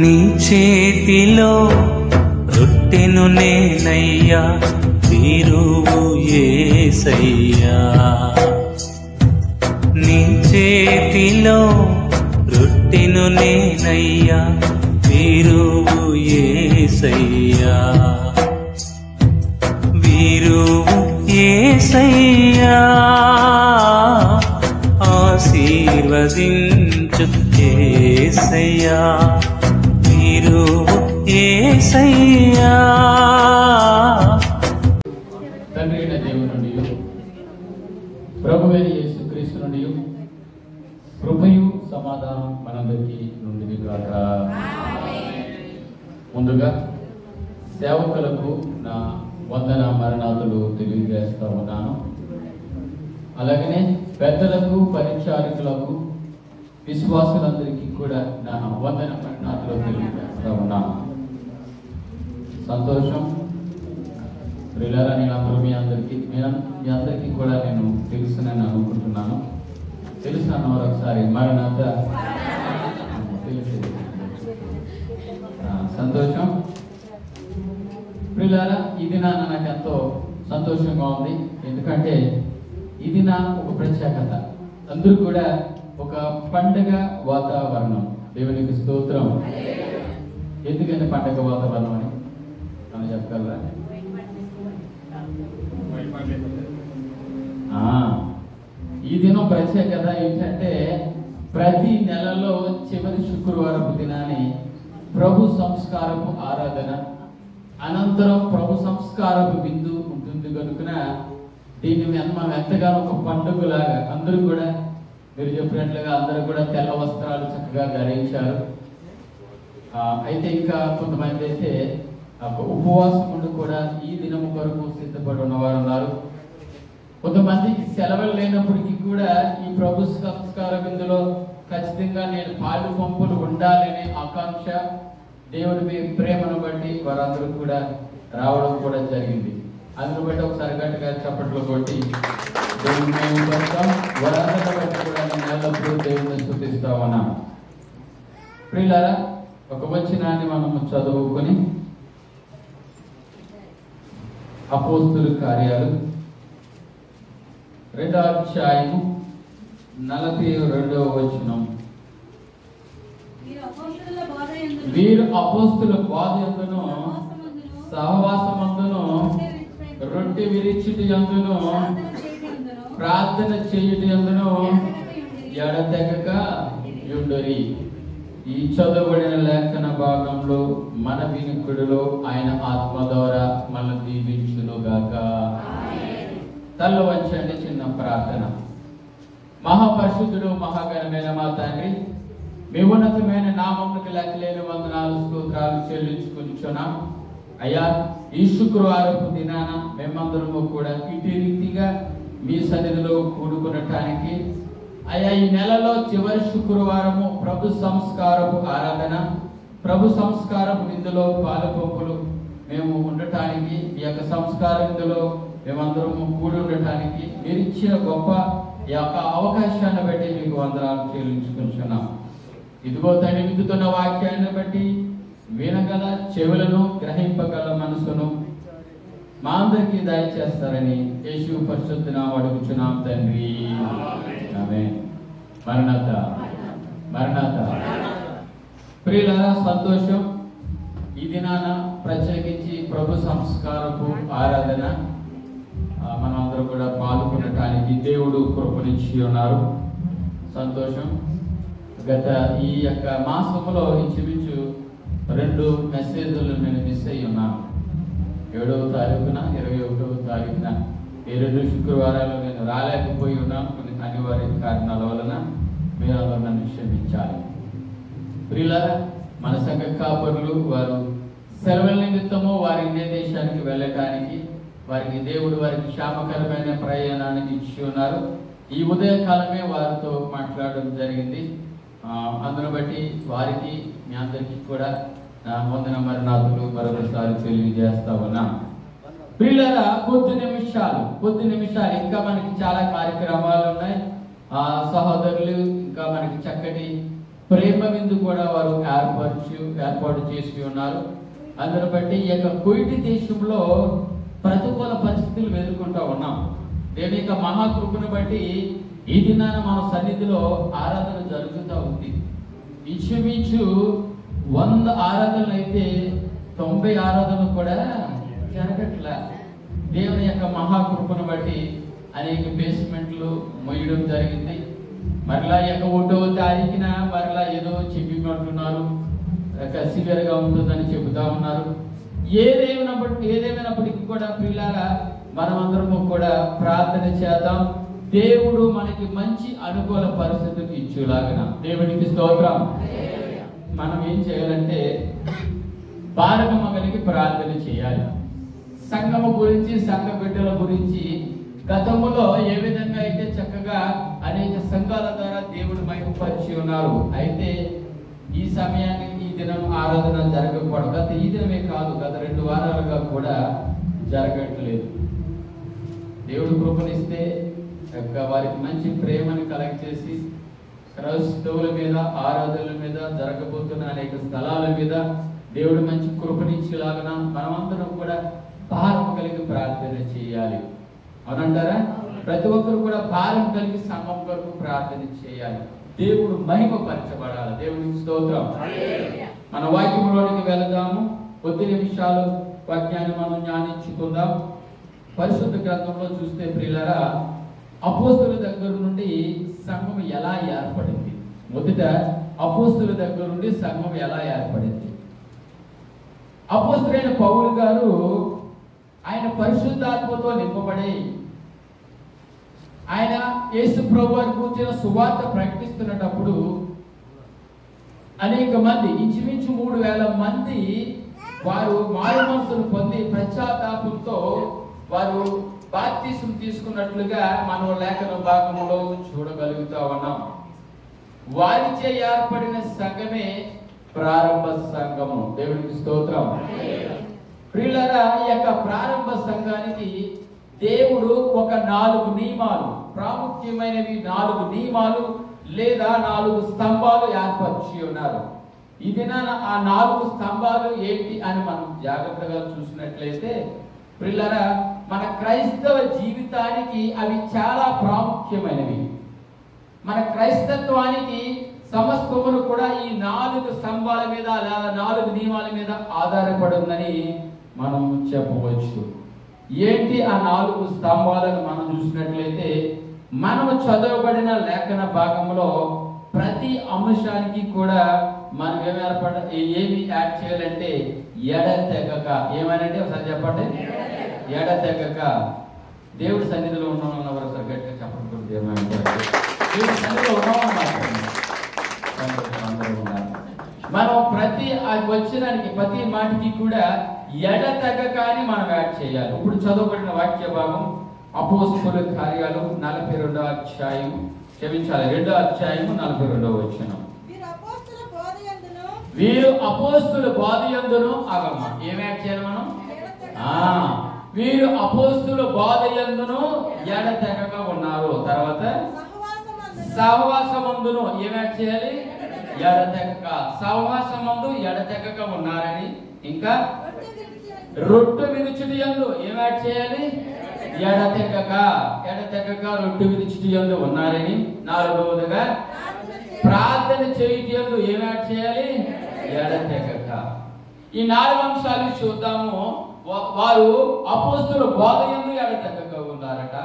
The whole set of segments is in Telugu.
నీ చేతిలో రొట్టెను నేనయ్యా, వీరువు యేసయ్యా. నీ చేతిలో రొట్టెను నేనయ్యా, వీరువు యేసయ్యా. వీరువు యేసయ్యా, ఆశీర్వదించు యేసయ్యా. వీరువు యేసయ్యా. తండ్రి అయిన దేవుని నుండి, ప్రభువైన యేసుక్రీస్తు నుండి కృపయు సమాధానం మనందరికీ నుండి గాక. ముందుగా సేవకులకు నా వందన మరణాతులు తెలియజేస్తా ఉన్నాను. అలాగనే పెద్దలకు, పరిచారకులకు, విశ్వాసులందరికీ కూడా నా వందన మరణాతులు తెలియజేస్తా ఉన్నాను. సంతోషం ప్రియులారా, నేను అందరూ మీ అందరికీ కూడా నేను తెలుసునని అనుకుంటున్నాను. తెలుసున్న వారు ఒకసారి మరణాత తెలిసి సంతోషం. ప్రియులారా, ఇది నాకు ఎంతో సంతోషంగా ఉంది. ఎందుకంటే ఇది నా ఒక ప్రత్యేకత. అందరూ కూడా ఒక పండగ వాతావరణం. దేవునికి స్తోత్రం. ఎందుకంటే పండగ వాతావరణం అని మనం చెప్పగలరా? ఈ దినం ప్రత్యేకత ఏంటంటే ప్రతి నెలలో చివరి శుక్రవారపు దినాన్ని ప్రభు సంస్కారపు ఆరాధన, అనంతరం ప్రభు సంస్కారపు విందు ఉంటుంది కనుక దీన్ని మనం ఎంతగానో ఒక పండుగలాగా అందరూ కూడా, మీరు చెప్పినట్లుగా అందరూ కూడా తెల్ల వస్త్రాలు చక్కగా ధరించారు. అయితే ఇంకా కొంతమంది అయితే ఉపవాసం ఉండి కూడా ఈ దినము కొరకు సిద్ధపడి ఉన్నవారు ఉన్నారు. కొంతమందికి సెలవులు లేనప్పటికీ కూడా ఈ ప్రభు సంస్కార విందులో ఖచ్చితంగా నేను పాలు పంపులు ఉండాలనే ఆకాంక్ష, దేవుని ప్రేమను బట్టి వారందరూ కూడా రావడం కూడా జరిగింది. అందును బట్టి ఒకసారి గట్టిగా చప్పట్లు కొట్టి దేవుని మేము పడతాం. వారందరిని బట్టి కూడా నేను ఎల్లప్పుడూ దేవుని స్తుతిస్తా ఉన్నాను. ప్రియులారా, ఒక వచనాన్ని మనము చదువుకొని అపోస్తుల కార్యాలు 2వ అధ్యాయము 42వ వచనం. వీరు అపోస్తుల బోధ యందును సహవాసమందును రొట్టె విరిచిటి యందును ప్రార్థన చేయుటి యందును ఎడతెగక యుండురి. ఈ చదవబడిన లేఖన భాగంలో మన వినికుడిలో ఆయన ఆత్మ ద్వారా మన దీవించునుగాక. తల్ల వంచండి, చిన్న ప్రార్థన. మహాపరిశుద్ధుడు, మహాగణమైన మా తండ్రి, మీ ఉన్నతమైన నామములకు లెక్కలేని వందనాలు, స్తోత్రాలు చెల్లించుకుంటున్నాం. అయ్యా, ఈ శుక్రవారపు దినాన మేమందరము కూడా ఇటు రీతిగా మీ సన్నిధిలో కూడుకునటానికి, అయ్యా ఈ నెలలో చివరి శుక్రవారము ప్రభు సంస్కారపు ఆరాధన, ప్రభు సంస్కారపు విందులో పాలు పంపులు మేము ఉండటానికి, ఈ యొక్క సంస్కార విందులో మేమందరము కూడి ఉండటానికి మీరు ఇచ్చిన గొప్ప ఈ యొక్క అవకాశాన్ని బట్టి మీకు వందనాలు చెల్లించుకుంటున్నాం. ఇదిగో తండ్రి, విందుతున్న వాక్యాన్ని బట్టి వినగల చెవులను, గ్రహింపగల మనసును మా అందరికీ దయచేస్తారని యేసు పరిశుద్ధ నామమున అడుగుచున్నాం తండ్రి. ఆమేన్. మరణాత మరణాత. ప్రియులారా, సంతోషం. ఈ దినాన ప్రత్యేకించి ప్రభు సంస్కారపు ఆరాధన మనం అందరూ కూడా పాల్గొనటానికి దేవుడు కృపనిచ్చి ఉన్నారు. సంతోషం. గత ఈ యొక్క మాసంలో ఇంచుమించు 2 మెసేజ్లు నేను మిస్ అయ్యి ఉన్నాను. 7వ తారీఖున, 21వ తారీఖున ఈ 2 శుక్రవారాలు నేను రాలేకపోయి ఉన్నాను. కొన్ని అనివార్య కారణాల వలన మీరందరూ నన్ను క్షమించాలి. ప్రియులారా, మన సంఘ కాపరులు వారు సెలవుల నిమిత్తము వారి ఇదే దేశానికి వెళ్ళటానికి వారికి దేవుడు వారికి క్షేమకరమైన ప్రయాణాన్ని ఇచ్చి ఉన్నారు. ఈ ఉదయకాలమే వారితో మాట్లాడడం జరిగింది. అందును బట్టి వారికి, మీ అందరికీ కూడా నా వందన మరణాతులు మరొకసారి తెలియజేస్తా ఉన్నా. ప్రియులారా, కొద్ది నిమిషాలు ఇంకా మనకి చాలా కార్యక్రమాలు ఉన్నాయి. సహోదరులు ఇంకా మనకి చక్కటి ప్రేమ విందు కూడా వారు ఏర్పాటు చేసి ఉన్నారు. అందును బట్టి ఈ యొక్క కువైట్ దేశంలో ప్రతికూల పరిస్థితులు ఎదుర్కొంటూ ఉన్నాం. దేవుని యొక్క మహాకృపను బట్టి ఈ దినాన మన సన్నిధిలో ఆరాధన జరుగుతూ ఉంది. ఇంచుమించు 100 ఆరాధనలు అయితే 90 ఆరాధనలు కూడా జరగట్లే. దేవుని యొక్క మహాకృపను బట్టి అనేక బేస్మెంట్లు మొయ్యడం జరిగింది. మరలా ఈ యొక్క 1వ తారీఖున మరలా ఏదో చెప్పినట్టున్నారు, సివియర్గా ఉంటుందని చెబుతా ఉన్నారు. ఏదేమైనప్పటికీ కూడా పిల్లారా, మనమందరము కూడా ప్రార్థన చేద్దాం. దేవుడు మనకి మంచి అనుకూల పరిస్థితులు ఇచ్చేలాగన దేవునికి స్తోత్రం. మనం ఏం చేయాలంటే భారతమ్మ కలిగి ప్రార్థన చేయాలి. సంఘము గురించి, సంఘ బిడ్డల గురించి గతంలో ఏ విధంగా అయితే చక్కగా అనేక సంఘాల ద్వారా దేవుడు మహిమపరిచి ఉన్నారు. అయితే ఈ సమయానికి ఈ దినం ఆరాధన జరగకపోవడం, గత ఈ దినమే కాదు, గత 2 వారాలుగా కూడా జరగట్లేదు. దేవుడు కృపనిస్తే వారికి మంచి ప్రేమని కలెక్ట్ చేసి క్రైస్తవుల మీద, ఆరాధనల మీద, జరగబోతున్న అనేక స్థలాల మీద దేవుడు మంచి కృపనిచ్చేలాగన మనమందరం కూడా భారం కలిగి ప్రార్థన చేయాలి. అవునంటారా? ప్రతి ఒక్కరు కూడా భారం కలిగి సంఘం కొరకు ప్రార్థన చేయాలి. దేవుడు మహిమపరచబడాలి. దేవునికి స్తోత్రం. మన వాక్యంలోనికి వెళదాము. కొద్ది నిమిషాలు వాక్యాన్ని మనం ధ్యానించుకుందాం. పరిశుద్ధ గ్రంథంలో చూస్తే ప్రియులారా, అపోస్తుల దగ్గర నుండి సంఘం ఎలా ఏర్పడింది? మొదట అపోస్తుల దగ్గర నుండి సంఘం ఎలా ఏర్పడింది? అపోస్తులైన పౌలు గారు ఆయన పరిశుద్ధాత్మతో నింపబడి ఆయన యేసు ప్రభువుని గురించిన సువార్త ప్రకటిస్తున్నప్పుడు అనేక మంది, ఇంచుమించు 3000 మంది వారు మారు మనసును పొంది పశ్చాత్తాపంతో వారు బాప్తిసం తీసుకున్నట్లుగా మనం లేఖన భాగంలో చూడగలుగుతా ఉన్నాం. వారిచే ఏర్పడిన సంఘమే ప్రారంభ సంఘము. దేవునికి స్తోత్రం. ప్రియులారా, ఈ యొక్క ప్రారంభ సంఘానికి దేవుడు ఒక 4 నియమాలు, ప్రాముఖ్యమైనవి 4 నియమాలు లేదా 4 స్తంభాలు ఏర్పరిచి ఉన్నారు. ఈ దినాన ఆ 4 స్తంభాలు ఏంటి అని మనం జాగ్రత్తగా చూసినట్లయితే ప్రియులారా, మన క్రైస్తవ జీవితానికి అవి చాలా ప్రాముఖ్యమైనవి. మన క్రైస్తత్వానికి సమస్తమును కూడా ఈ 4 స్తంభాల మీద లేదా 4 నియమాల మీద ఆధారపడి ఉందని మనం చెప్పవచ్చు. ఏంటి ఆ 4 స్తంభాలను మనం చూసినట్లయితే మనం చదవబడిన లేఖన భాగంలో ప్రతి అంశానికి కూడా మనం ఏమి యాడ్ చేయాలంటే ఎడతెగక. ఏమనంటే ఒకసారి చెప్పండి. ఎడతెగక. దేవుడి సన్నిధిలో ఉన్నామన్న వారు గట్టిగా చెప్పండి. దేవుడి సన్నిధిలో ఉన్నామన్నమాట. మనం ప్రతి వచ్చినానికి ప్రతి మాటికి కూడా ఎడతెగక అని మనం యాడ్ చేయాలి. ఇప్పుడు చదవబడిన వాక్య భాగం అపోస్తలుల కార్యాలు 42వ అధ్యాయం, క్షమించాలి 2వ అధ్యాయం 42వ వచనం. వీరు అపోస్తలుల బోధయందును ఆగమ్మ ఏం యాడ్ చేయాలి మనం? వీరు అపోస్తలుల బోధయందును ఎడతెగక ఉన్నారు. తర్వాత సహవాసమందును ఏం యాడ్ చేయాలి? ఎడతెగక. సహవాసమందు ఎడతెగక ఉన్నారని. ఇంకా రొట్టె విరుచుటి యందు ఏం యాడ్ చేయాలి? ఎడతెగక. ఎడతెగక రొట్టె విరుచుటి యందు ఉన్నారని. 4వదిగా ప్రార్థన చేయుట యందు ఏం యాడ్ చేయాలి? ఎడతెగక. ఈ 4 అంశాలు చూద్దాము. వారు అపోస్తలుల బోధయందు ఎడతెగక ఉన్నారట,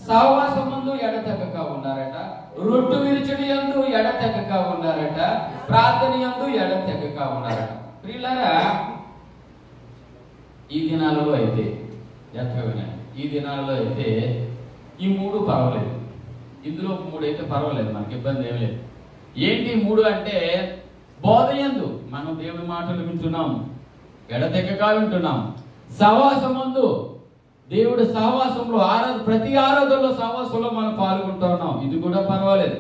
సహవాసమందు ఎడతెగక ఉన్నారట, రొట్టె విరుచుటి యందు ఎడతెగక ఉన్నారట, ప్రార్థన యందు ఎడతెగక ఉన్నారట. ప్రియులారా, ఈ దినాలలో అయితే ఈ దినాలలో అయితే ఈ 3 పర్వాలేదు. ఇందులో 3 అయితే పర్వాలేదు, మనకి ఇబ్బంది ఏం లేదు. ఏంటి 3 అంటే బోధయందు మనం దేవుని మాటలు వింటున్నాం, ఎడతెగక వింటున్నాం. సహవాసమందు దేవుడు సహవాసంలో ప్రతి ఆరాధనలో సహవాసంలో మనం పాల్గొంటున్నాం, ఇది కూడా పర్వాలేదు.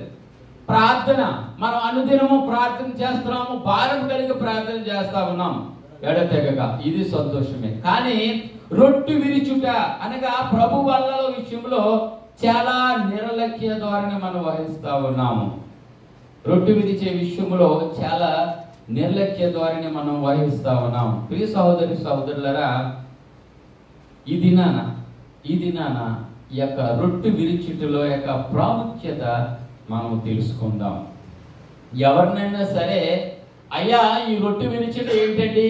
ప్రార్థన మనం అనుదినము ప్రార్థన చేస్తున్నాము, భారం కలిగి ప్రార్థన చేస్తా ఉన్నాం, ఎడతెగక, ఇది సంతోషమే. కానీ రొట్టె విరుచుట అనగా ప్రభు వల్ల విషయంలో చాలా నిర్లక్ష్య ధోరణి మనం వహిస్తా ఉన్నాము. రొట్టె విరిచే విషయంలో చాలా నిర్లక్ష్య ధోరణి మనం వహిస్తా ఉన్నాం. ప్రియ సహోదరి సహోదరులారా, ఈ దినాన ఈ యొక్క రొట్టె విరిచుటలో యొక్క ప్రాముఖ్యత మనం తెలుసుకుందాం. ఎవరినైనా సరే, అయ్యా ఈ రొట్టె విరిచుట ఏంటండి,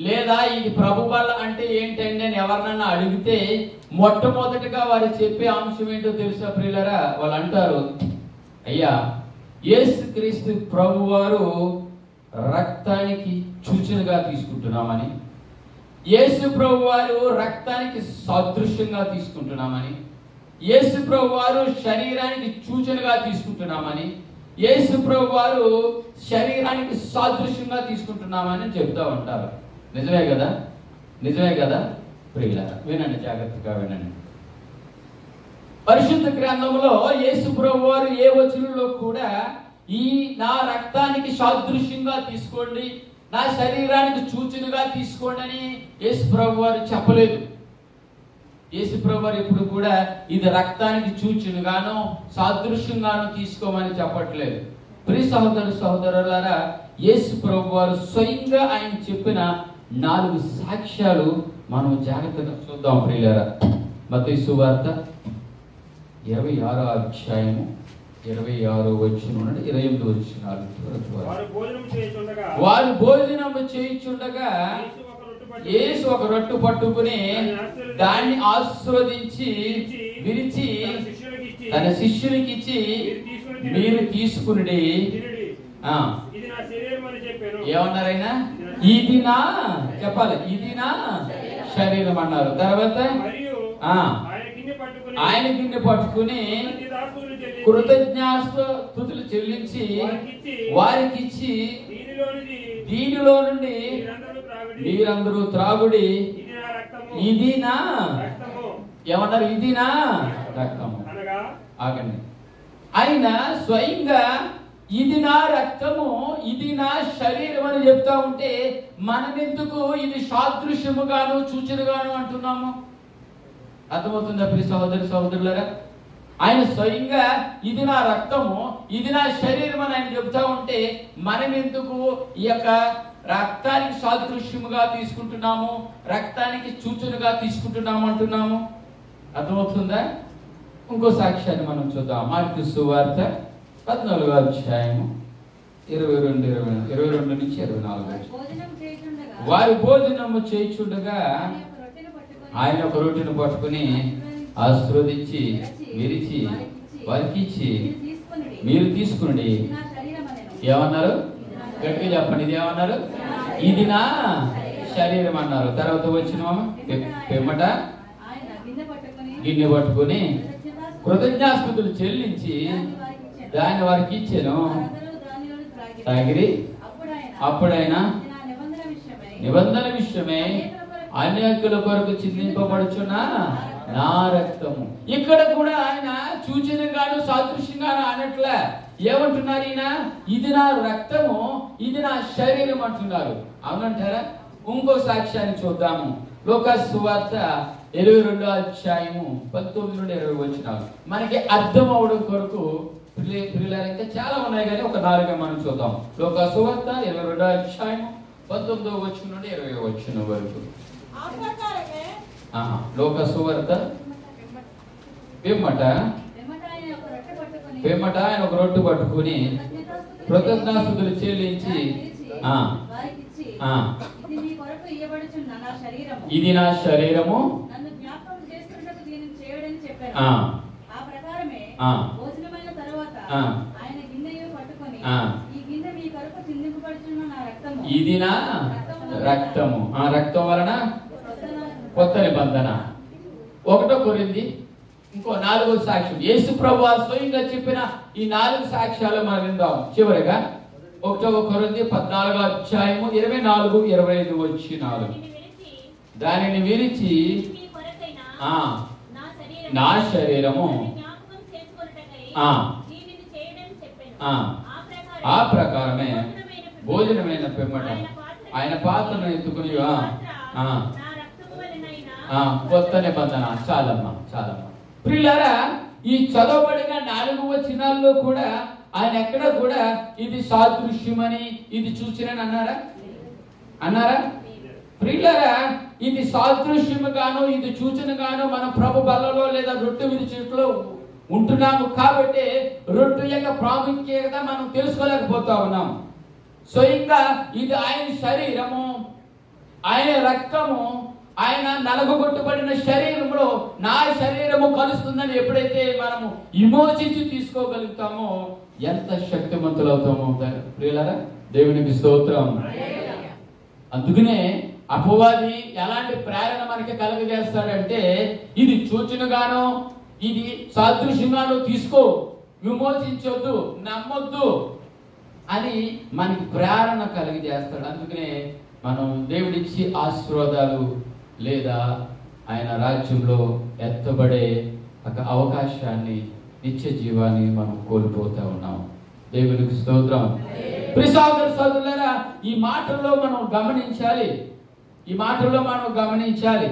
లేదా ఇది ప్రభు బల్ల అంటే ఏంటండి అని ఎవరినైనా అడిగితే మొట్టమొదటిగా వారు చెప్పే అంశం ఏంటో తెలుసా ప్రియులారా? వాళ్ళు అంటారు, అయ్యా యేసుక్రీస్తు ప్రభు వారు రక్తానికి సూచనగా తీసుకుంటున్నామని, యేసు ప్రభు వారు రక్తానికి సాదృశ్యంగా తీసుకుంటున్నామని, యేసు ప్రభు వారు శరీరానికి సూచనగా తీసుకుంటున్నామని, యేసు ప్రభు వారు శరీరానికి సాదృశ్యంగా తీసుకుంటున్నామని చెప్తా ఉంటారు. నిజమే కదా? నిజమే కదా ప్రియులారా? వినండి, జాగ్రత్తగా వినండి. పరిశుద్ధ గ్రంథంలో యేసు ప్రభు వారు ఏ వచనంలో కూడా ఈ నా రక్తానికి సాదృశ్యంగా తీసుకోండి, నా శరీరానికి సూచనగా తీసుకోండి అని యేసు ప్రభు వారు చెప్పలేదు. యేసు ప్రభు వారు ఎప్పుడు కూడా ఇది రక్తానికి సూచనగానో సాదృశ్యంగానో తీసుకోమని చెప్పట్లేదు. ప్రియ సహోదరు సహోదరులారా, యేసు ప్రభు వారు స్వయంగా ఆయన చెప్పిన 4 సాక్ష్యాలు మనం జాగ్రత్తగా చూద్దాం ప్రియులారా. మత్తయి సువార్త 26వ అధ్యాయము 26వ వచనం నుండి 28వ వచనాలు. వారు భోజనము చేయుచుండగా యేసు ఒక రొట్టె పట్టుకుని దాన్ని ఆశీర్వదించి విరిచి తన శిష్యునికి ఇచ్చి, మీరు తీసుకుని ఏమన్నారైనా, ఇది నా, చెప్పాలి, ఇది నా శరీరం అన్నారు. తర్వాత ఆయన గిన్నె పట్టుకుని కృతజ్ఞాస్తుతులు చెల్లించి వారికి ఇచ్చి, దీనిలో నుండి మీరందరూ త్రాగుడి, ఇది నా, ఏమన్నారు, ఇది నా రక్తము. ఆగండి, ఆయన స్వయంగా ఇది నా రక్తము, ఇది నా శరీరం అని చెప్తా ఉంటే మనమెందుకు ఇది సాదృశ్యముగాను సూచనగాను అంటున్నాము? అర్థమవుతుందా ప్రియ సహోదరి సహోదరులారా? ఆయన స్వయంగా ఇది నా రక్తము, ఇది నా శరీరం అని ఆయన చెప్తా ఉంటే మనం ఎందుకు ఈ యొక్క రక్తానికి సాదృశ్యముగా తీసుకుంటున్నాము, రక్తానికి సూచనగా తీసుకుంటున్నాము అంటున్నాము? అర్థమవుతుందా? ఇంకో సాక్ష్యాన్ని మనం చూద్దాం. మార్కు సువార్త 14వ అధ్యాయము 22 నుంచి 24. వారు భోజనము చేయుచుండగా ఆయన ఒక రొట్టెను పట్టుకుని ఆశీర్వదించి విరిచి వారికి ఇచ్చి, మీరు తీసుకుని, ఏమన్నారు? గట్టిగా చెప్పండి, ఇది ఏమన్నారు? ఇది నా శరీరం అన్నారు. తర్వాత వచ్చిన పిమ్మట గిన్నె పట్టుకుని కృతజ్ఞాస్తుతులు చెల్లించి దాన్ని వారికి ఇచ్చాను. తాగిరి అప్పుడైనా నిబంధన విషయమే అనేకుల కొరకు చిందింపబడుచున్న నా రక్తము. ఇక్కడ కూడా ఆయన సూచనగాను సాదృశ్యంగాను అన్నట్లే ఏమంటున్నారు? ఈయన ఇది నా రక్తము, ఇది నా శరీరం అంటున్నారు. అవునంటారా? ఇంకో సాక్ష్యాన్ని చూద్దాము. లూకాసు సువార్త 22వ అధ్యాయము 19 నుండి 20 వచనాలు. మనకి అర్థం అవడం కొరకు ప్రియులారా ఇంకా చాలా ఉన్నాయి, కానీ ఒక 4 మనం చూద్దాం. లూకాసు సువార్త 22వ అధ్యాయము 19వ వచనం నుండి 20వ వచనం వరకు. లూకాసు సువార్త పిమ్మట ఆయన ఒక రొట్టె పట్టుకుని కృతజ్ఞాస్తుతులు చెల్లించి, ఇది నా శరీరము, ఇది నా రక్తము. ఆ రక్తం వలన కొత్త నిబంధన. 1 కొరింథీ ఇంకో 4వ సాక్ష్యం. యేసు ప్రభువు స్వయంగా చెప్పిన ఈ 4 సాక్ష్యాలు మనం విందాం. చివరిగా 1 కొరింథీ 14వ అధ్యాయము 24-25 వచనాలు. దానిని విరిచి నా శరీరము, ఆ ప్రకారమే భోజనమైన పిమ్మట ఆయన పాత్రను ఎత్తుకుని కొత్త నిబంధన. చాలమ్మా. ప్రియులారా, ఈ చదవబడిన 4 వచనాల్లో కూడా ఆయన ఎక్కడ కూడా ఇది సాదృశ్యమని ఇది చూసినని అన్నారా ప్రియులారా? ఇది సాదృశ్యముగాను ఇది సూచనగాను మన ప్రభు బల్లలో లేదా రొట్టె విరుచుట్లో ఉంటున్నాము కాబట్టి రొట్టె యొక్క ప్రాముఖ్యత మనం తెలుసుకోలేకపోతా ఉన్నాం. స్వయంగా ఇది ఆయన శరీరము, ఆయన రక్తము, ఆయన నలగొట్టబడిన శరీరంలో నా శరీరము కలుస్తుందని ఎప్పుడైతే మనము విమోచించి తీసుకోగలుగుతామో ఎంత శక్తివంతులు అవుతామో ప్రియులారా. దేవునికి స్తోత్రం. అందుకనే అపవాది ఎలాంటి ప్రేరణ మనకి కలుగజేస్తాడంటే ఇది సూచనగానో ఇది సాదృశ్యంగానో తీసుకో, విమోచించొద్దు, నమ్మొద్దు అని మనకి ప్రేరణ కలిగజేస్తాడు. అందుకనే మనం దేవుడిచ్చి ఆశీర్వాదాలు లేదా ఆయన రాజ్యంలో ఎత్తబడే ఒక అవకాశాన్ని, నిత్య జీవాన్ని మనం కోల్పోతా ఉన్నాం. దేవునికి స్తోత్రం. ప్రియ సహోదర సహోదరులారా, ఈ మాటల్లో మనం గమనించాలి.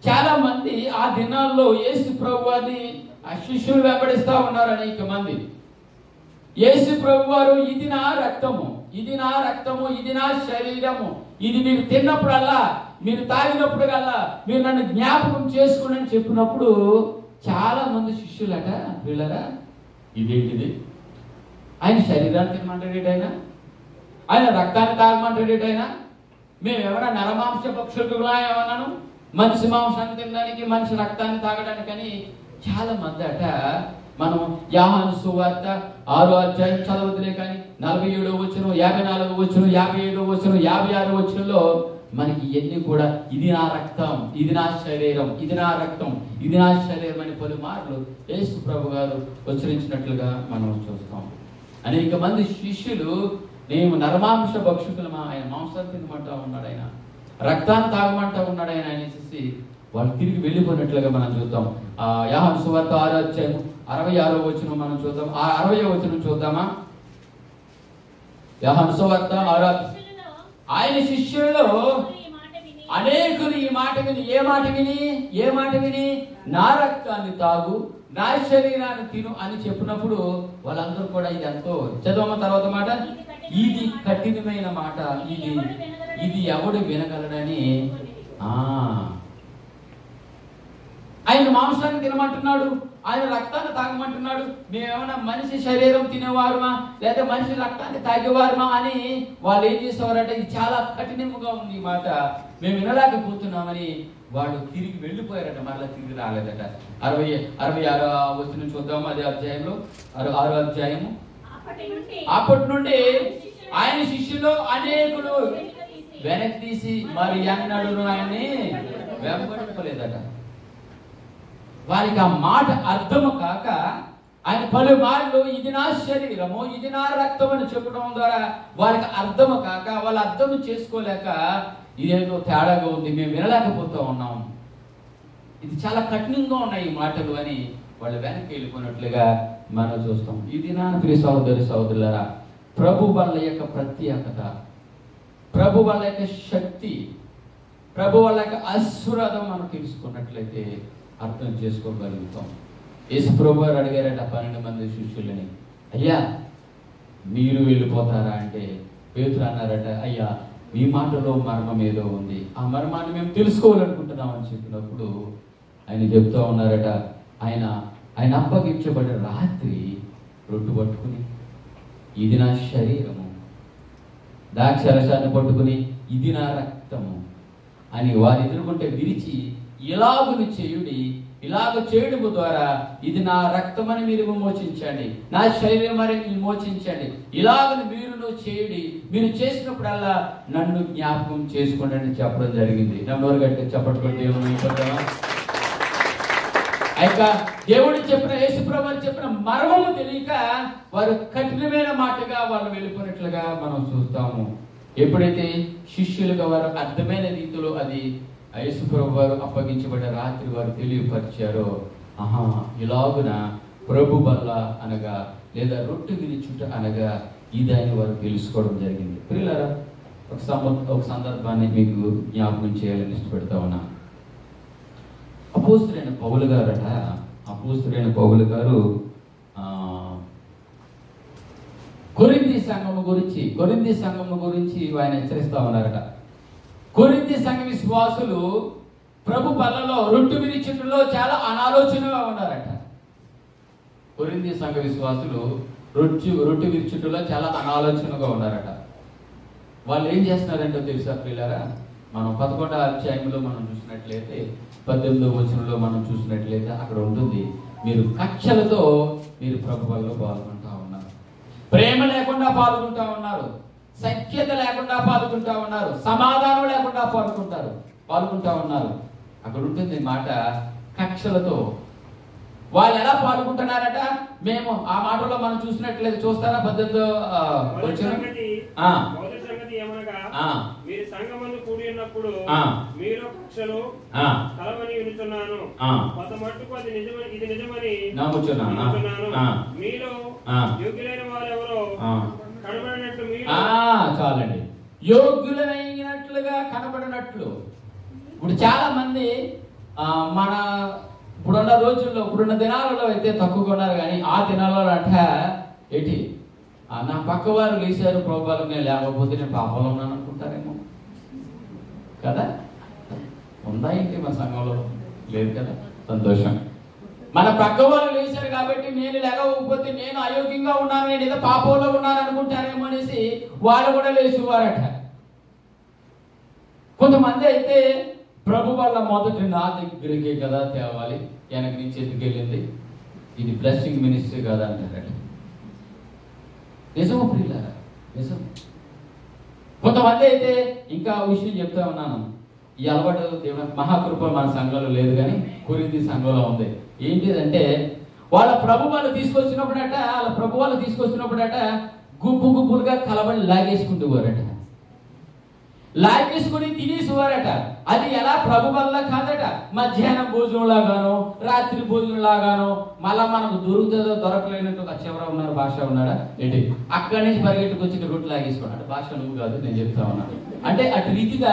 చాలా మంది ఆ దినాల్లో యేసు ప్రభువారిని ఆ శిష్యులు వెంబడిస్తా ఉన్నారు. అనేక మంది యేసు ప్రభువారు ఇది నా రక్తము, ఇది నా రక్తము, ఇది నా శరీరము, ఇది మీరు తిన్నప్పుడల్లా, మీరు తాగినప్పుడు కల్లా మీరు నన్ను జ్ఞాపకం చేసుకోండి అని చెప్పినప్పుడు చాలా మంది శిష్యులట వీళ్ళరా ఇదేంటిది, ఆయన శరీరాన్ని తినమంటాడేటైనా, ఆయన రక్తాన్ని తాగమంటాడేటైనా, మేము ఎవరైనా నరమాంస పక్షులుగా ఏమన్నాను, మనిషి మాంసాన్ని తినడానికి మనిషి రక్తాన్ని తాగడానికని చాలా మంది అట. మనం యోహాను సువార్త 6వ అధ్యాయం చదవదులే కానీ 47వ వచనం, 54వ వచనం, 57వ వచనం, 56వ వచనంలో మనకి ఇవన్నీ కూడా ఇది నా రక్తం, ఇది నా శరీరం, ఇది నా రక్తం, ఇది నా శరీరం అని పలుమార్లు యేసు ప్రభు గారు ఉచ్చరించినట్లుగా మనం చూస్తాం. అనేక మంది శిష్యులు మేము నరమాంస భక్షకులమా, ఆయన మాంసాన్ని తినమంటా ఉన్నాడు, ఆయన రక్తాన్ని తాగమంటా ఉన్నాడు ఆయన అనేసి వాళ్ళు తిరిగి వెళ్ళిపోయినట్లుగా మనం చూద్దాం. ఆ యోహాను సువార్త 6వ అధ్యాయం 66వ వచనం మనం చూద్దాం. ఆ 60వ వచనం చూద్దామా? యోహాను సువార్త 6వ ఆయన శిష్యుల్లో అనేకులు ఈ మాట విని ఏ మాట విని నా రక్తాన్ని తాగు, నా శరీరాన్ని తిను అని చెప్పినప్పుడు వాళ్ళందరూ కూడా ఇది ఎంతో చదవమ తర్వాత మాట, ఇది కఠినమైన మాట, ఇది ఎవడు వినగలడని. ఆయన మాంసాన్ని తినమంటున్నాడు, ఆయన రక్తాన్ని తాగమంటున్నాడు, మేమేమన్నా మనిషి శరీరం తినేవారుమా లేదా మనిషి రక్తాన్ని తాగేవారుమా అని వాళ్ళు ఏం చేసేవారంటే ఇది చాలా కఠినంగా ఉంది ఈ మాట, మేము వినలేకపోతున్నామని వాళ్ళు తిరిగి వెళ్ళిపోయారట, మరలా తిరిగి రాలేదట. 66వ వచనం చూద్దాము. అదే అధ్యాయంలో 6వ అధ్యాయము. అప్పటి నుండి ఆయన శిష్యులు అనేకులు వెనక్కి తీసి మరి ఎన్నడూ ఆయన్ని వెంబడింపలేదట. వారికి ఆ మాట అర్థము కాక ఆయన పలుమార్లు ఇది నా శరీరము, ఇది నా రక్తం అని చెప్పడం ద్వారా వారికి అర్థము కాక వాళ్ళు అర్థం చేసుకోలేక ఇదేదో తేడాగా ఉంది, మేము వినలేకపోతూ ఉన్నాం, ఇది చాలా కఠినంగా ఉన్నాయి ఈ మాటలు అని వాళ్ళు వెనక్కి వెళ్ళిపోయినట్లుగా మనం చూస్తాం. ఇది నా ప్రియ సహోదరి సహోదరులారా, ప్రభు వాళ్ళ యొక్క ప్రత్యేకత, ప్రభు వాళ్ళ యొక్క శక్తి, ప్రభు వాళ్ళ యొక్క ఆశీర్వాదం మనం తెలుసుకున్నట్లయితే అర్థం చేసుకోగలుగుతాం. యేసు ప్రభు గారు అడిగారట 12 మంది శిష్యులని, అయ్యా మీరు వెళ్ళిపోతారా అంటే పేతురు అన్నారట, అయ్యా మీ మాటలో మర్మం ఏదో ఉంది, ఆ మర్మాన్ని మేము తెలుసుకోవాలనుకుంటున్నాం అని చెప్పినప్పుడు ఆయన చెప్తూ ఉన్నారట, ఆయన అప్పగించబడిన రాత్రి రొట్టె పట్టుకుని ఇది నా శరీరము, ద్రాక్షరసాన్ని పట్టుకుని ఇది నా రక్తము అని వారు ఎదుర్కొంటే విరిచి ఇలాగును చేయుడి, ఇలాగ చేయడము ద్వారా ఇది నా రక్తమని మీరు విమోచించండి, నా శరీరం అని విమోచించండి, ఇలాగను మీరును చేయుడి, మీరు చేసినప్పుడల్లా నన్ను జ్ఞాపకం చేసుకోండి అని చెప్పడం జరిగింది. నమ్మరు గట్టి చెప్పట్టుకుంటే అయితే దేవుడు చెప్పిన యేసుప్రభువు చెప్పిన మర్మము తెలియక వారు కఠినమైన మాటగా వాళ్ళు వెళ్ళిపోయినట్లుగా మనం చూస్తాము. ఎప్పుడైతే శిష్యులుగా వారు అర్థమైన రీతిలో అది యేసుప్రభువు వారు అప్పగించబడిన రాత్రి వారు తెలియపరిచారో, ఇలాగున ప్రభు బల్ల అనగా లేదా రొట్టె విరుచుట అనగా ఇదని వారు తెలుసుకోవడం జరిగింది. ప్రియులారా, ఒక సందర్భాన్ని మీకు జ్ఞాపకం చేయాలని ఇష్టపెడతా ఉన్నా. అపోస్తలుడైన పౌలు గారు కొరింథీ సంఘము గురించి ఆయన హెచ్చరిస్తా ఉన్నారట. కొరింథీ సంఘ విశ్వాసులు ప్రభు బల్లలో రొట్టె విరిచుటలో చాలా అనాలోచనగా ఉన్నారట. కొరింథీ సంఘ విశ్వాసులు రొట్టె విరిచుటలో చాలా అనాలోచనగా ఉన్నారట. వాళ్ళు ఏం చేస్తున్నారంటో తెలుసా ప్రియులారా? మనం 11వ అధ్యాయంలో మనం చూసినట్లయితే 18వ వచనంలో మనం చూసినట్లయితే అక్కడ ఉంటుంది, మీరు కక్షలతో మీరు ప్రభు వల్ల పాల్గొంటా ఉన్నారు, ప్రేమ లేకుండా పాల్గొంటా ఉన్నారు, సఖ్యత లేకుండా పాల్గొంటా ఉన్నారు, సమాధానం లేకుండా పాల్గొంటా ఉన్నారు. అక్కడ ఉంటుంది మాట, కక్షలతో. వాళ్ళు ఎలా పాల్గొంటున్నారట? మేము ఆ మాటలో మనం చూసినట్లయితే చూస్తారా 18వ వచనం, మీరు సంఘమందు కూడి ఉన్నప్పుడు మీరు కక్షలు కలవని వినుచున్నాను, కొంత మట్టుకు అది నిజమని ఇది నిజమని నమ్ముచున్నాను. మీలో యోగ్యులైన వారెవరో కనబడినట్లు మీరు. చాలండి, యోగ్యులైనట్లుగా కనబడినట్లు. ఇప్పుడు చాలా మంది మన ఇప్పుడున్న రోజుల్లో ఇప్పుడున్న దినాలలో అయితే తక్కువగా ఉన్నారు, కానీ ఆ దినాలలో అట ఏంటి, నా పక్క వారు లేచారు ప్రభువారు, నేను లేకపోతే నేను పాపంలో ఉన్నాను అనుకుంటారేమో కదా. ఉందా ఏంటి మన సంఘంలో? లేదు కదా. సంతోషం. మన పక్క వాళ్ళు లేచారు కాబట్టి నేను లేకపోతే నేను అయోగ్యంగా ఉన్నాను, నేను ఏదో పాపంలో ఉన్నాను అనుకుంటారేమో అనేసి వాళ్ళు కూడా లేచేవారట. కొంతమంది అయితే ప్రభు వల్ల మొదటి నా దగ్గరికే కదా తేవాలి, వెనక నుంచి ఎందుకు వెళ్ళింది, ఇది బ్లెస్సింగ్ మినిస్ట్రీ కదా అంటారట. నిజము ప్రియులారా, నిజం. కొంతమంది అయితే ఇంకా విషయం చెప్తా ఉన్నాను, ఈ అలవాటు దేవుని మహాకృప మన సంఘంలో లేదు కానీ కొరింథీ సంఘంలో ఉంది. ఏంటిదంటే వాళ్ళ ప్రభు వాళ్ళు తీసుకొచ్చినప్పుడట గుంపులుగా కలబడి లాగేసుకుంటూవారట, లాగేసుకుని తినేసేవారట. అది ఎలా? ప్రభు వల్ల కాదట. మధ్యాహ్నం భోజనం లాగానో రాత్రి భోజనం లాగానో మళ్ళా మనకు దొరుకుతుందో దొరకలేనట్టు చివర ఉన్నారు, భాష ఉన్నాడా ఏంటి, అక్కడి నుంచి పరిగెట్టుకు వచ్చి రొట్టె లాగేసుకున్నాడు. భాష నువ్వు కాదు, నేను చెప్తా ఉన్నాను. అంటే అటు రీతిగా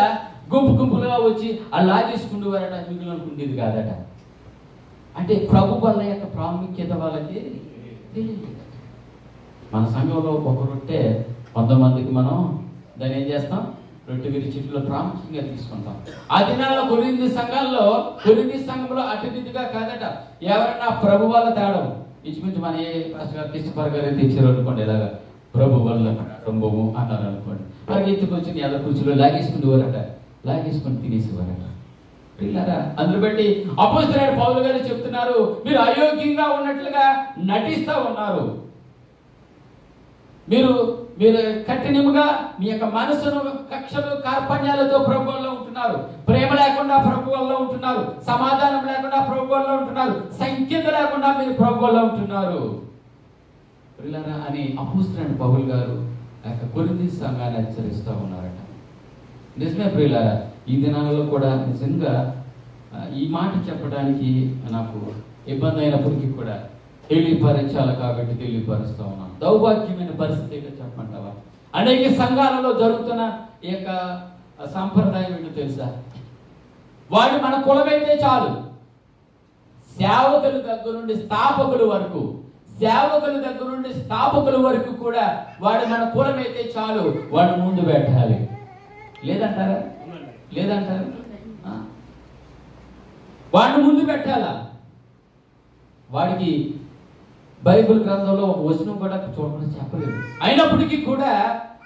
గుంపులుగా వచ్చి అలా లాగేసుకుంటూవారట, మిగిలిన ఉండేది కాదట. అంటే ప్రభు వల్ల యొక్క ప్రాముఖ్యత వాళ్ళకి తెలియదు. మన సంఘంలో ఒక రొట్టె 100 మందికి మనం దాన్ని ఏం చేస్తాం, రొట్టె విరిచిట్లో ప్రాముఖ్యంగా తీసుకుంటాం. ఆ దినాల్లో కొరింథీ సంఘంలో అటు రీతిగా కాదట. ఎవరైనా ప్రభు వల్ల తేడం ఇంచుమించు మన ఏ కృష్ణపర్ గారు తెచ్చారు అనుకోండి, ఇలాగా ప్రభు వల్ల రంభము అన్నారు అనుకోండి, అలాగే ఎత్తుకొచ్చి ఎలా కూర్చులో లాగేసుకుని తినేసేవారట. పిల్లరా, అందులో బట్టి అపోస్తలుడైన పౌలు గారు చెప్తున్నారు, మీరు అయోగ్యంగా ఉన్నట్లుగా నటిస్తా ఉన్నారు. మీరు కఠినముగా మీ యొక్క మనసును కక్షలు కార్పణ్యాలతో ప్రభువుల్లో ఉంటున్నారు, ప్రేమ లేకుండా ప్రభువుల్లో ఉంటున్నారు, సమాధానం లేకుండా ప్రభువుల్లో ఉంటున్నారు, సంఖ్యత లేకుండా మీరు ప్రభువుల్లో ఉంటున్నారు పిల్లరా అని అపోస్తలుడైన పౌలు గారు ఆ యొక్క కొరింథీ సంఘాన్ని హెచ్చరిస్తూ ఉన్నారట. నిజమే ప్రియులారా, ఈ దినాలలో కూడా నిజంగా ఈ మాట చెప్పడానికి నాకు ఇబ్బంది అయినప్పటికీ కూడా తెలియపరచాలి కాబట్టి తెలియపరుస్తూ ఉన్నాను. దౌర్భాగ్యమైన పరిస్థితి ఏంటో చెప్పమంటావా? అనేక సంఘాలలో జరుగుతున్న ఈ యొక్క సాంప్రదాయం ఏంటో తెలుసా? వాడు మన కులమైతే చాలు, సేవకుల దగ్గర నుండి స్థాపకుల వరకు కూడా వాడు మన కులమైతే చాలు, వాడు ముందు పెట్టాలి. లేదంటారా? వాడిని ముందు పెట్టాలా? వాడికి బైబిల్ గ్రంథంలో ఒక వచనం కూడా చూడమని చెప్పలేదు. అయినప్పటికీ కూడా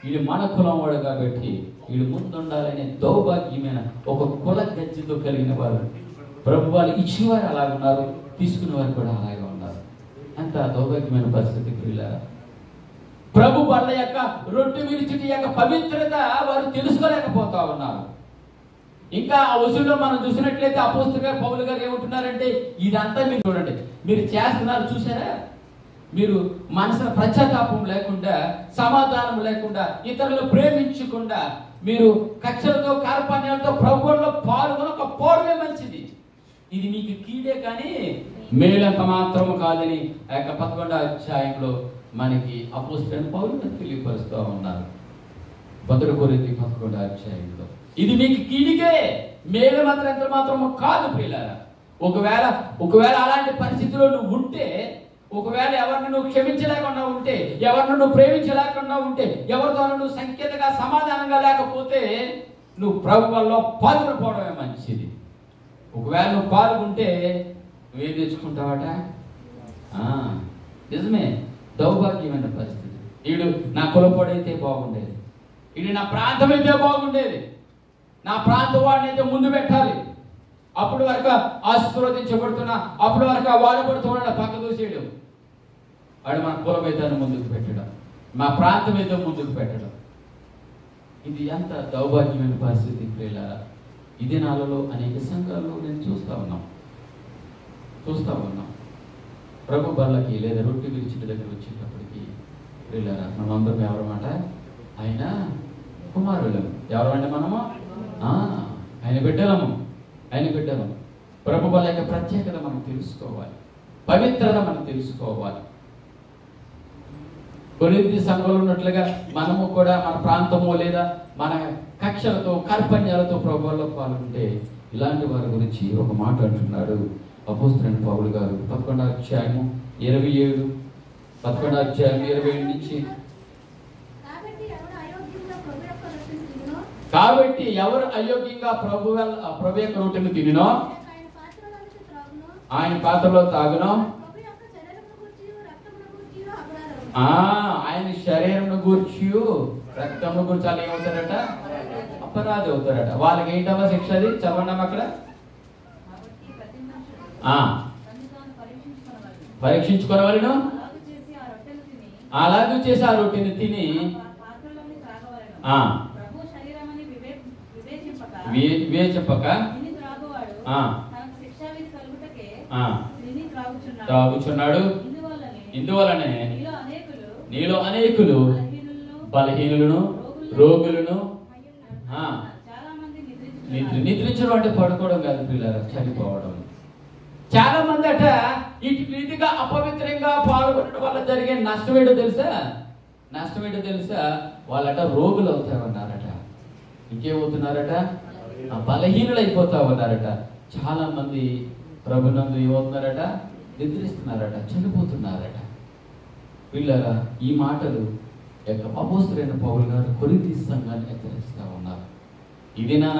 వీడు మన కులం వాడు కాబట్టి వీడు ముందుండాలనే దౌర్భాగ్యమైన ఒక కుల గజ్జితో కలిగిన వారు ప్రభు వాళ్ళు ఇచ్చేవారు అలాగున్నారు, తీసుకునే వారు కూడా అలాగే ఉన్నారు. అంత దౌర్భాగ్యమైన పరిస్థితికి వెళ్ళారా? ప్రభు వాళ్ళ యొక్క రొట్టె విరిచిటి యొక్క పవిత్రత వారు తెలుసుకోలేకపోతా ఉన్నారు. ఇంకా ఆ వచనంలో మనం చూసినట్లయితే అపోస్తలుడు గారు పౌలు గారు ఏమంటున్నారంటే, ఇదంతా మీరు చూడండి, మీరు చేస్తున్నారు చూసారా, మీరు మనసున పశ్చాత్తాపం లేకుండా, సమాధానం లేకుండా, ఇతరులు ప్రేమించకుండా, మీరు కక్షలతో కార్పణ్యాలతో ప్రభువులో పాల్గొనకపోవడమే మంచిది. ఇది మీకు కీడే కానీ మేలంత మాత్రము కాదని ఆ యొక్క 11వ అధ్యాయంలో మనకి అపోస్తలుడైన పౌలు తెలియపరుస్తూ ఉన్నారు. 1 కొరింథీ 11వ అధ్యాయంలో ఇది మీకు కీడికే, మేలు మాత్రం ఎంత మాత్రము కాదు ప్రియులారా. ఒకవేళ అలాంటి పరిస్థితిలో నువ్వు ఉంటే ఒకవేళ ఎవరిని నువ్వు క్షమించలేకుండా ఉంటే, ఎవరిని నువ్వు ప్రేమించలేకుండా ఉంటే, ఎవరితో నువ్వు సంకేతంగా సమాధానంగా లేకపోతే నువ్వు ప్రభువులో పాల్గొనకపోవడమే మంచిది. ఒకవేళ నువ్వు పాల్గొంటే నువ్వేం తెచ్చుకుంటావట? నిజమే, దౌర్భాగ్యమైన పరిస్థితి. వీడు నా కులపొడైతే బాగుండేది, వీడు నా ప్రాంతం అయితే బాగుండేది, నా ప్రాంతం వాడిని అయితే ముందు పెట్టాలి, అప్పుడు వరకు ఆశీర్వదించబడుతున్నా, అప్పుడు వరకు వాడబడుతున్నా పక్క దూసేయడం, వాడు మన కులం అయితే ముందుకు పెట్టడం, మా ప్రాంతం అయితే ముందుకు పెట్టడం. ఇది ఎంత దౌర్భాగ్యమైన పరిస్థితి ప్రియులారా. ఈ దినాలలో అనేక సంఘాల్లో నేను చూస్తూ ఉన్నాం. ప్రభు బల్లకి లేదా రొట్టె విరిచిన దగ్గర వచ్చేటప్పటికి ప్రియులారా, మనమందరం ఎవరమాట? ఆయన కుమారులం. ఎవరమంటే మనము? ఆయన బిడ్డలము. ప్రభు బల్ల యొక్క ప్రత్యేకత మనం తెలుసుకోవాలి, పవిత్రత మనం తెలుసుకోవాలి. కొరింథీ సంఘంలో ఉన్నట్లుగా మనము కూడా మన ప్రాంతము లేదా మన కక్షలతో కార్పణ్యాలతో ప్రభువులో పాల్గొంటే ఇలాంటి వారి గురించి ఒక మాట అంటున్నాడు అపోస్తలుడైన పౌలు గారు 11వ అధ్యాయము 27 నుంచి. కాబట్టి ఎవరు అయోగ్యంగా ప్రభు యొక్క రొట్టెను తినినో, ఆయన పాత్రలో తాగునో, ఆయన శరీరంను గూర్చి రక్తమును గురించి వాళ్ళు ఏమవుతారట? అపరాధి అవుతారట. వాళ్ళకి ఏంటమ్మా శిక్ష? అది చదవండి అక్కడ. పరీక్షించుకోవాలను, అలాగే చేసి ఆ రొట్టెని తిని వివేచింపక త్రాగుచున్నాడు. ఇందువలనే నీలో అనేకులు బలహీనులను, రోగులను, నిద్రించడం అంటే పడుకోవడం కాదు పిల్లలు, చనిపోవడం. చాలా మంది అట ఇటు రీతిగా అపవిత్రంగా పాల్గొనడం వల్ల జరిగే నష్టమేటో తెలుసా? వాళ్ళట రోగులు అవుతామన్నారట. ఇంకేమవుతున్నారట? బలహీనులు అయిపోతా ఉన్నారట. చాలా మంది ప్రభునందు ఏమవుతున్నారట? నిద్రిస్తున్నారట, చనిపోతున్నారట. పిల్లరా, ఈ మాటలు అపోస్తలుడైన పౌలు గారు కొరింథీ సంఘాన్ని హెచ్చరిస్తా ఉన్నారు. ఇదినా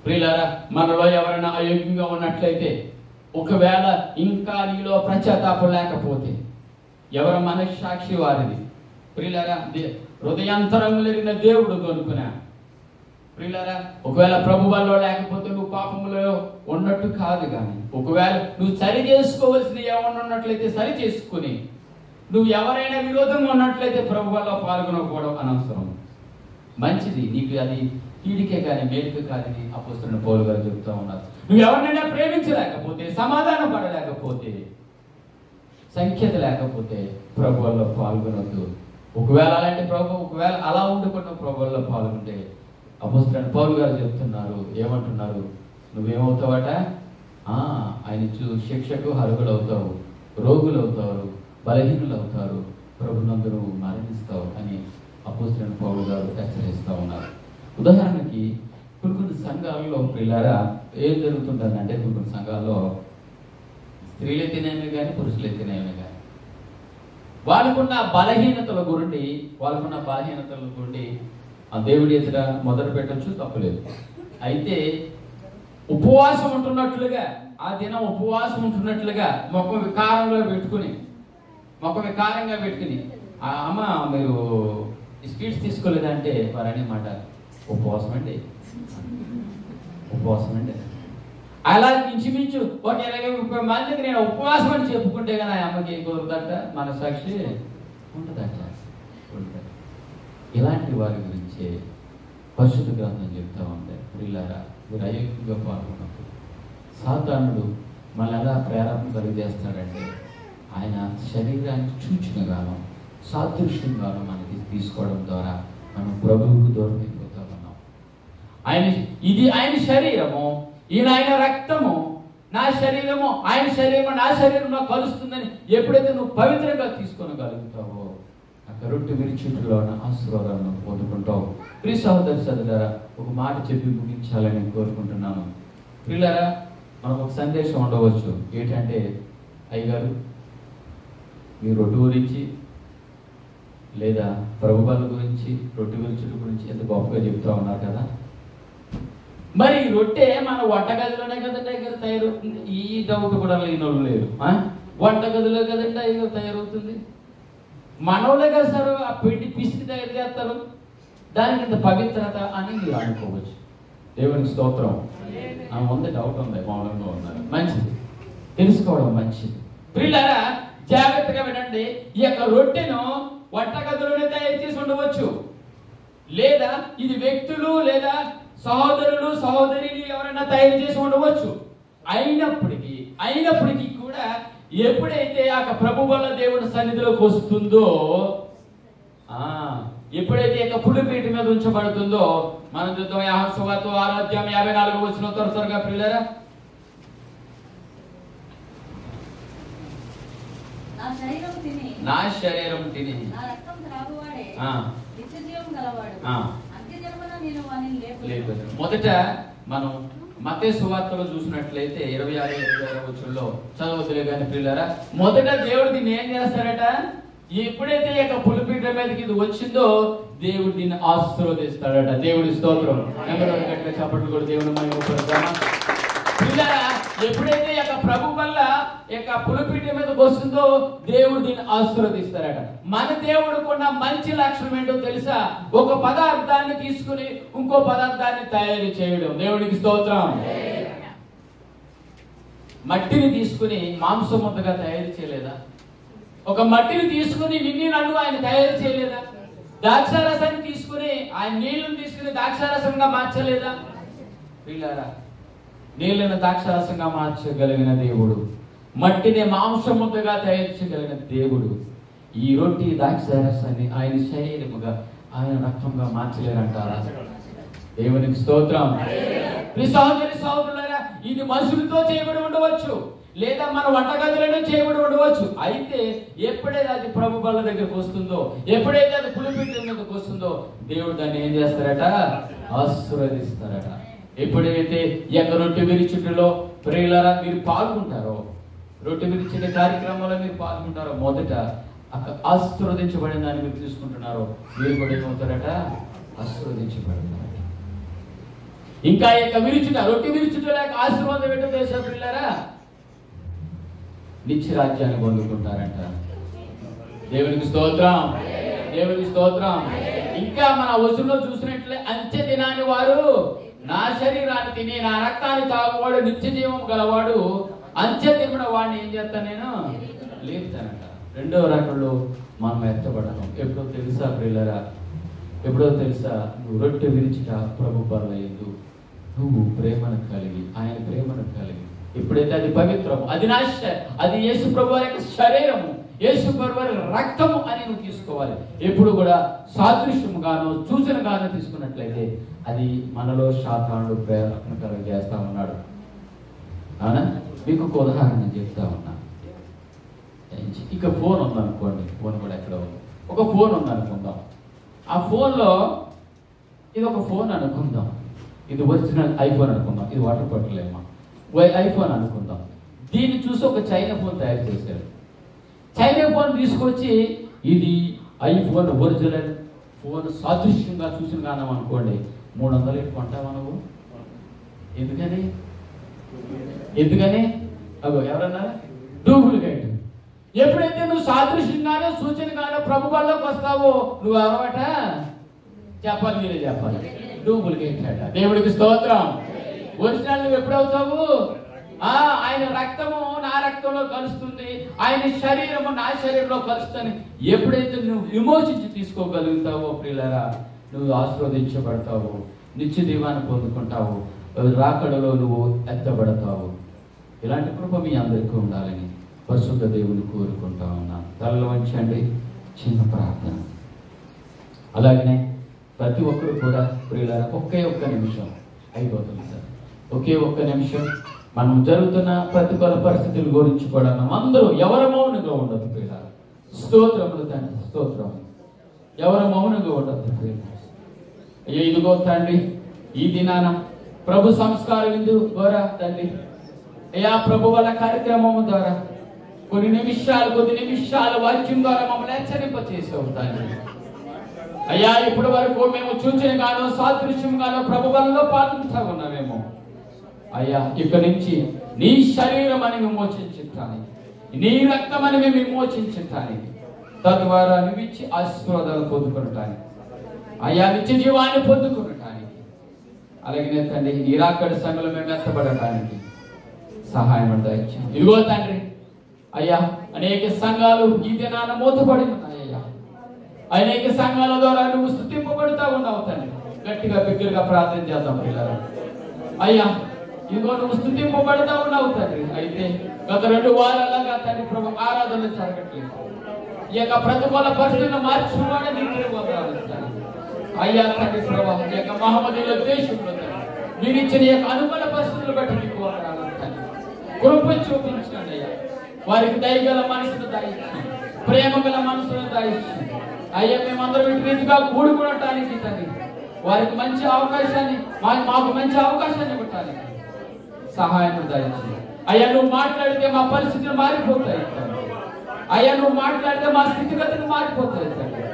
ప్రియులారా, మనలో ఎవరైనా అయోగ్యంగా ఉన్నట్లయితే, ఒకవేళ ఇంకా నీలో పశ్చాత్తాపం లేకపోతే, ఎవరు మనస్సాక్షి వారిది ప్రియులారా, హృదయాంతరంగులెరిగిన దేవుడు కొనుక్కున్నా ప్రియులారా. ఒకవేళ ప్రభు వల్ల లేకపోతే నువ్వు పాపములో ఉన్నట్టు కాదు. కానీ ఒకవేళ నువ్వు సరి చేసుకోవలసిన ఏమన్నా ఉన్నట్లయితే సరి చేసుకుని, నువ్వు ఎవరైనా విరోధంగా ఉన్నట్లయితే ప్రభు వల్ల పాల్గొనకపోవడం అనవసరం. మంచిది, నీకు అది కీడికే కానీ మేలుకే కాదని అపోస్తలుడైన పౌలు గారు చెప్తా ఉన్నారు. నువ్వు ఎవరినైనా ప్రేమించలేకపోతే, సమాధానం పడలేకపోతే, సంఖ్యత లేకపోతే ప్రభు వల్ల పాల్గొనొద్దు. ఒకవేళ అలా ఉండకుండా ప్రభు వల్ల పాల్గొంటే అపోస్తలుడైన పౌలు గారు చెప్తున్నారు, ఏమంటున్నారు? నువ్వేమవుతావట? ఆయన శిక్షకు అర్హులు అవుతావు, రోగులు అవుతారు, బలహీనులు అవుతారు, ప్రభునందు నువ్వు మరణిస్తావు అని అపోస్తలుడైన పౌలు గారు హెచ్చరిస్తూ ఉన్నారు. ఉదాహరణకి కొన్ని సంఘాలలో పిల్లారా ఏం జరుగుతుంటుందంటే, కొన్ని సంఘాల్లో స్త్రీలైతేనేమి కానీ పురుషులైతేనేమి కానీ వాళ్ళకున్న బలహీనతల గురించి ఆ దేవుడి ఎదుట మొదలు పెట్టచ్చు, తప్పులేదు. అయితే ఉపవాసం ఉంటున్నట్లుగా, ఆ దినం ఉపవాసం ఉంటున్నట్లుగా ముఖం వికారంగా పెట్టుకుని అమ్మ మీరు స్వీట్స్ తీసుకోలేదంటే వారు అనే మాట ఉపవాసం అండి. అలా ఇంచుమించు ఒక 20-30 మందికి నేను ఉపవాసం అని చెప్పుకుంటే కానీ ఆ అమ్మకి ఏం కుదరదట, మనసాక్షి ఉంటుందట. ఇలాంటి వారి గురించే పరిశుద్ధ గ్రంథం చెప్తా ఉంది. ప్రియులారా, మీరు అయోగ్యంగా పాల్గొన్నప్పుడు సాతానుడు మళ్ళీ ఎలా ప్రేరణ కలిగజేస్తాడంటే, ఆయన శరీరానికి సూచనగాను సాదృశ్యంగాను మనకి తీసుకోవడం ద్వారా మనం ప్రభువుకు దూరం అయిపోతా ఉన్నాం. ఆయన శరీరము, ఆయన రక్తము, నా శరీరము ఆయన శరీరము నా శరీరంలో కలుస్తుందని ఎప్పుడైతే నువ్వు పవిత్రంగా తీసుకోగలుగుతావో, ఆ రొట్టె విరిచిట్లో ఆశీర్వాదాలను పొందుకుంటావు. ప్రియ సహోదరి సోదరులారా, ఒక మాట చెప్పి ముగించాలని కోరుకుంటున్నాను. ప్రియులారా, మనకు ఒక సందేశం ఉండవచ్చు. ఏంటంటే, అయ్యగారు మీ రొట్టె గురించి లేదా ప్రభుబల గురించి, రొట్టె గురించి ఎంత గొప్పగా చెప్తా ఉన్నారు కదా. మరి రొట్టె మన వంటగదిలోనే కదండి తయారవుతుంది. ఈ డౌట్ కూడా లేని వాళ్ళు లేరు. వంటగదిలో కదండి అయ్యో తయారవుతుంది. మనోళ్ళే కదా సార్ ఆ పిండి పిసికి తయారు చేస్తారు. దానికి ఇంత పవిత్రత అని మీరు అనుకోవచ్చు. దేవునికి స్తోత్రం. ఉంది, డౌట్ ఉంది, మౌనంగా ఉన్నారు. మంచిది, తెలుసుకోవడం మంచిది. పిల్లరా జాగ్రత్తగా వినండి. ఈ యొక్క రొట్టెను వంటగదిలోనే తయారు చేసి ఉండవచ్చు, లేదా ఇది వ్యక్తులు లేదా సహోదరులు సహోదరులు ఎవరైనా తయారు చేసి ఉండవచ్చు. అయినప్పటికీ కూడా ఎప్పుడైతే ఆ ప్రభు వల్ల దేవుడి సన్నిధిలోకి వస్తుందో, ఎప్పుడైతే ఇక పులిపీఠ మీద ఉంచబడుతుందో, మనం చూద్దాం యోహాను సువార్త 6:54 త్వరగా పిల్లరా. నా శరీరం తిని మొదట మనం మత్తయి సువార్తలో చూసినట్లయితే 26 వచనంలో చదవదులే కానీ పిల్లరా, మొదట దేవుడు దీన్ని ఏం చేస్తారట, ఎప్పుడైతే ఇక పులిపీఠ మీదకి ఇది వచ్చిందో దేవుడు దీన్ని ఆశీర్వదిస్తాడట. దేవుడి స్తోత్రం. గట్టిగా చప్పట్లు కూడా దేవుడు మహిమపరుద్దామా. పిల్లరా ఎప్పుడైతే ఇక ప్రభు వల్ల ఇక పులిపీఠ మీదకి వస్తుందో దేవుడు దీన్ని ఆశీర్వదిస్తారట. మన దేవుడుకున్న మంచి లక్షణం ఏంటో తెలుసా? ఒక పదార్థాన్ని తీసుకుని ఇంకో పదార్థాన్ని తయారు చేయడం. దేవుడికి స్తోత్రం. మట్టిని తీసుకుని మాంసం ముద్దగా తయారు చేయలేదా? ఒక మట్టిని తీసుకుని నిన్ను నన్ను ఆయన తయారు చేయలేదా? ద్రాక్షారసాన్ని తీసుకుని ఆయన నీళ్లను తీసుకుని ద్రాక్షారసంగా మార్చలేదా? పిల్లరా నీళ్లను ద్రాక్షారసంగా మార్చగలిగిన దేవుడు, మట్టిని మాంసం ముద్దగా తయారు చేయగలిగిన దేవుడు ఈ రొట్టి ద్రాక్షారసాన్ని ఆయన శరీరముగా ఆయన రక్తంగా మార్చలేరంటారా? దేవునికి స్తోత్రం. మీ సహోదరి సహోదరులారా, ఇది మనుషులతో చేయబడి ఉండవచ్చు, లేదా మన వంటగదిలోనే చేయబడి ఉండవచ్చు. అయితే ఎప్పుడైతే అది ప్రభు బల్ల దగ్గరకు వస్తుందో, ఎప్పుడైతే అది పులిపీఠ మీదకి వస్తుందో దేవుడు దాన్ని ఏం చేస్తారట? ఆశీర్వదిస్తారట. ఎప్పుడైతే ఈ యొక్క రొట్టె విరుచుటలో ప్రియులారా మీరు పాల్గొంటారో, రొట్టె విరుచుట కార్యక్రమంలో మీరు పాల్గొంటారో, మొదట ఆశీర్వదించబడిన దాన్ని మీరు తీసుకుంటున్నారో మీరు కూడా ఏమవుతారట? ఆశీర్వదించబడతారట. ఇంకా ఈ యొక్క విరుచుట, రొట్టె విరుచుట లేక ఆశీర్వాదం ఏంటో తెలుసా పిల్లరా? నిత్యరాజ్యాన్ని పొందుకుంటారంట. దేవునికి స్తోత్రం. దేవునికి స్తోత్రం. ఇంకా మన వచనంలో చూసినట్లే అంత్య దినాన్ని వారు నా శరీరాన్ని తిని నా రక్తాన్ని తాగువాడు నిత్య జీవం గలవాడు, అంత్య దినమున వాడిని ఏం చేస్తాను నేను? లేపుతానంట. రెండవ రకంలో మనం ఎత్తబడతాం. ఎప్పుడో తెలుసా ప్రియులరా? ఎప్పుడో తెలుసా? నువ్వు రొట్టె విరిచిట ప్రభు బలయందు నువ్వు ప్రేమను కలిగి, ఆయన ప్రేమను కలిగి, ఎప్పుడైతే అది పవిత్రము, అది యేసు ప్రభు వారి యొక్క శరీరము, యేసు ప్రభు వారి రక్తము అని నువ్వు తీసుకోవాలి. ఎప్పుడు కూడా సాదృశ్యముగాను సూచనగాను తీసుకున్నట్లయితే అది మనలో శాతానుడు ప్రేరణ కలుగజేస్తా ఉన్నాడు. అవునా? మీకు ఒక ఉదాహరణ చెప్తా ఉన్నా. ఇక ఫోన్ ఉందనుకోండి, ఫోన్ కూడా ఎక్కడ ఉంది, ఒక ఫోన్ ఉందనుకుందాం. ఆ ఫోన్లో ఇది ఒక ఫోన్ అనుకుందాం, ఇది ఒరిజినల్ ఐఫోన్ అనుకుందాం, ఇది వాటర్ పట్టలేమా ఐఫోన్ అనుకుందాం. దీన్ని చూసి ఒక చైనా ఫోన్ తయారు చేశారు. చైనా ఫోన్ తీసుకొచ్చి ఇది ఐఫోన్ ఒరిజినల్ ఫోన్ సాదృశ్యంగా చూసిన కానం అనుకోండి, 300 కొంటావా నువ్వు? ఎందుకని అగో ఎవరన్నా డూప్లికేట్. ఎప్పుడైతే నువ్వు సాదృశ్యంగానో సూచనగానో ప్రభు వల్లకి వస్తావో నువ్వు ఎవరట చెప్పాలి, మీరే చెప్పాలి. డూప్లికేట్ అట. దేవుడికి స్తోత్రం. ఒరిజినల్ నువ్వు ఎప్పుడవుతావు? ఆయన రక్తము నా రక్తంలో కలుస్తుంది, ఆయన శరీరము నా శరీరంలో కలుస్తుంది. ఎప్పుడైతే నువ్వు విమోచించి తీసుకోగలుగుతావో ప్రియులారా, నువ్వు ఆశీర్వదించబడతావు, నిత్య దీవాన్ని పొందుకుంటావు, రాకడలో నువ్వు ఎత్తబడతావు. ఇలాంటి కృప మీ అందరికీ ఉండాలని పరిశుద్ధ దేవుని కోరుకుంటా ఉన్నా. తలలో వంచండి, చిన్న ప్రార్థన. అలాగనే ప్రతి ఒక్కరు కూడా ప్రియులారా ఒక్క నిమిషం అయిపోతుంది సార్, ఒకే ఒక్క నిమిషం మనం జరుగుతున్న ప్రతికూల పరిస్థితుల గురించి కూడా మనం అందరూ ఎవరు మౌనంగా ఉండదు ప్రియులారా. స్తోత్రములు తండ్రి, స్తోత్రం. ఎవరు మౌనంగా ఉండదు ప్రియులారా. ఇదిగో తండ్రి, ఈ దినాన ప్రభు సంస్కార విందు ద్వారా తండ్రి, ప్రభు వాళ్ళ కార్యక్రమము ద్వారా కొద్ది నిమిషాలు వాక్యం ద్వారా మమ్మల్ని హెచ్చరింప చేసావు తండ్రి. అయ్యా ఇప్పటి వరకు మేము సూచన గానో సాదృశ్యం గానో ప్రభు వల్ల పాల్గొంటా ఉన్నామేమో. అయ్యా ఇక్కడి నుంచి నీ శరీరం అని విమోచించటానికి, నీ రక్తం అని మేము విమోచించటానికి, తద్వారా నువ్వు ఇచ్చి ఆశీర్వాదాలు పొందుకునటానికి, అయ్యా నిత్య జీవాన్ని పొందుకునటానికి, అలాగే తండ్రి నీ రాకడ సంఘంలో మేము ఎత్తబడటానికి సహాయం దయచేయండి. ఇదిగో తండ్రి అయ్యా అనేక సంఘాలు ఈ దినాన మూతపడి ఉన్నాయ్యా. అనేక సంఘాల ద్వారా నువ్వు స్తుతింపబడుతూ ఉన్నావు తండ్రి. గట్టిగా బిగ్గరగా ప్రార్థన చేద్దాం పిల్లలు. అయ్యా ఇదిగో నువ్వు స్తుతింపబడుతూ ఉన్నావు తండ్రి. అయితే గత 2 వారాలుగా తండ్రి ప్రభు ఆరాధనలు జరగట్లేదు. ఈ యొక్క ప్రతికూల పరిస్థితులను మార్చుకోవడం నీకు వందనాలు తండ్రి. అయ్యా తండ్రి ప్రభు ఈ యొక్క మహమ్మదీయుల దేశంలో మీరు ఇచ్చిన ఈ యొక్క అనుకూల పరిస్థితులు బట్టి నీకు వందనాలు తండ్రి. కృప చూపించండి అయ్యా. వారికి దయగల మనసును దయచేయండి, ప్రేమ గల మనసును దయచేయండి. అయ్యా మేమందరం ఇటు రీతిగా కూడుకోవటానికి తండ్రి వారికి మంచి అవకాశాన్ని మాకు మంచి అవకాశాన్ని ఇవ్వటానికి సహాయం దయచేయండి. అయ్యా నువ్వు మాట్లాడితే మా పరిస్థితులు మారిపోతాయి తండ్రి. అయ్యా నువ్వు మాట్లాడితే మా స్థితిగతులు మారిపోతాయి తండ్రి.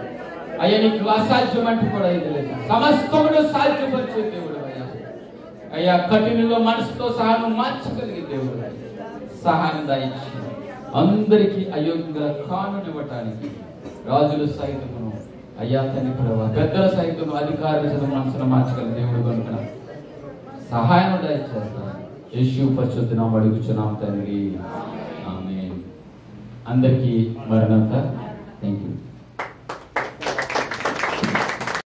అయ్యా నీకు అసాధ్యం అంటూ కూడా ఇది లేదు. సమస్తమును సాధ్యపరిచే దేవుడు అయ్యా. అయ్యా కఠినలో మనసుతో సహా నువ్వు మార్చగలిగే దేవుడు. సహాయం దయచేయండి. అందరికీ అయోగ్యంగా కానునివ్వటానికి రాజులు సైతమును అయ్యా తండ్రి ప్రభు పెద్దల సైతము అధికారుల మనసును మార్చగల దేవుడు కనుక సహాయం దయచేస్తాను. యేసు పరిశుద్ధ నామమున అడుగుచున్నాము తండ్రి. ఆమేన్. అందరికీ మరణంతా. Thank you.